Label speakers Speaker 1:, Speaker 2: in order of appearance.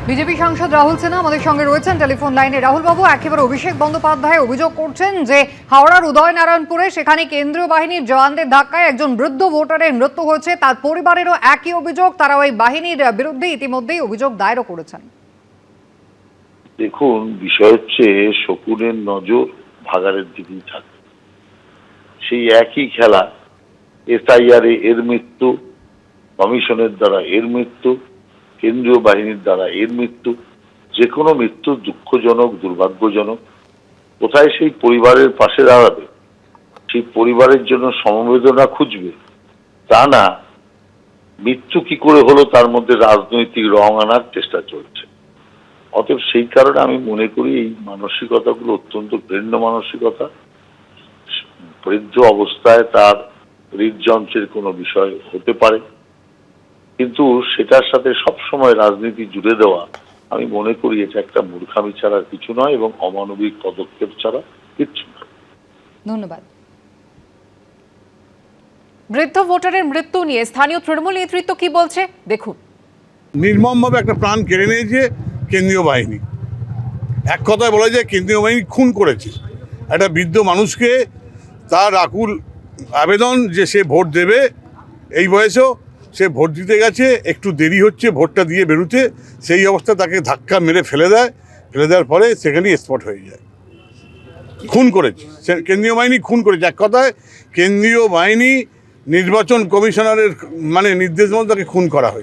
Speaker 1: BJP সাংসদ রাহুল সিনহা আমাদের সঙ্গে রয়েছেন টেলিফোন লাইনে। রাহুল বাবু, একেবারে অভিষেক বন্দ্যোপাধ্যায় অভিযোগ করছেন যে হাওড়ার উদয়নারায়ণপুরে সেখানে কেন্দ্রীয় বাহিনীর জওয়ানদের ধাক্কায় একজন বৃদ্ধ ভোটারের মৃত্যু হয়েছে। তার পরিবারেরও একই অভিযোগ, তারা ওই বাহিনীর বিরুদ্ধে ইতিমধ্যেই অভিযোগ দায়েরও করেছেন।
Speaker 2: দেখুন, বিষয় হচ্ছে শকুনের নজর ভাগাড়ের দিকেই থাকে। সেই একই খেলা, এসআইআর এর মৃত্যু, কমিশনের দ্বারা এর মৃত্যু, কেন্দ্রীয় বাহিনীর দ্বারা এর মৃত্যু, যে কোনো মৃত্যু দুঃখজনক, দুর্ভাগ্যজনক। কোথায় সেই পরিবারের পাশে দাঁড়াবে, সেই পরিবারের জন্য সমবেদনা খুঁজবে, তা না মৃত্যু কি করে হলো তার মধ্যে রাজনৈতিক রং আনার চেষ্টা চলছে। অতএব সেই কারণে আমি মনে করি এই মানসিকতাগুলো অত্যন্ত ঘৃণ্য মানসিকতা। বৃদ্ধ অবস্থায় তার হৃদযন্ত্রের কোনো বিষয় হতে পারে, কিন্তু সেটার সাথে সবসময় রাজনীতি জুড়ে দেওয়া, আমি মনে করি এটা একটা মূর্খামি ছাড়া কিছু নয় এবং অমানবিক পদক্ষেপ ছাড়া কিচ্ছু নয়।
Speaker 1: ধন্যবাদ। বৃদ্ধ ভোটারের মৃত্যু নিয়ে স্থানীয় তৃণমূল নেতৃত্ব কি বলছে দেখুন।
Speaker 3: নির্মমভাবে একটা প্রাণ কেড়ে নিয়েছে কেন্দ্রীয় বাহিনী। এক কথায় বলা যায় কেন্দ্রীয় বাহিনী খুন করেছে একটা বৃদ্ধ মানুষকে। তার আকুল আবেদন যে সে ভোট দেবে, এই বয়সেও সে ভোট দিতে গেছে, একটু দেরি হচ্ছে ভোটটা দিয়ে বেরোতে, সেই অবস্থা তাকে ধাক্কা মেরে ফেলে দেওয়ার পরে সেখানেই স্পট হয়ে যায়। খুন করেছে কেন্দ্রীয় বাহিনী, খুন করেছে। এক কথায় কেন্দ্রীয় বাহিনী নির্বাচন কমিশনারের নির্দেশ মতো তাকে খুন করা হয়েছে।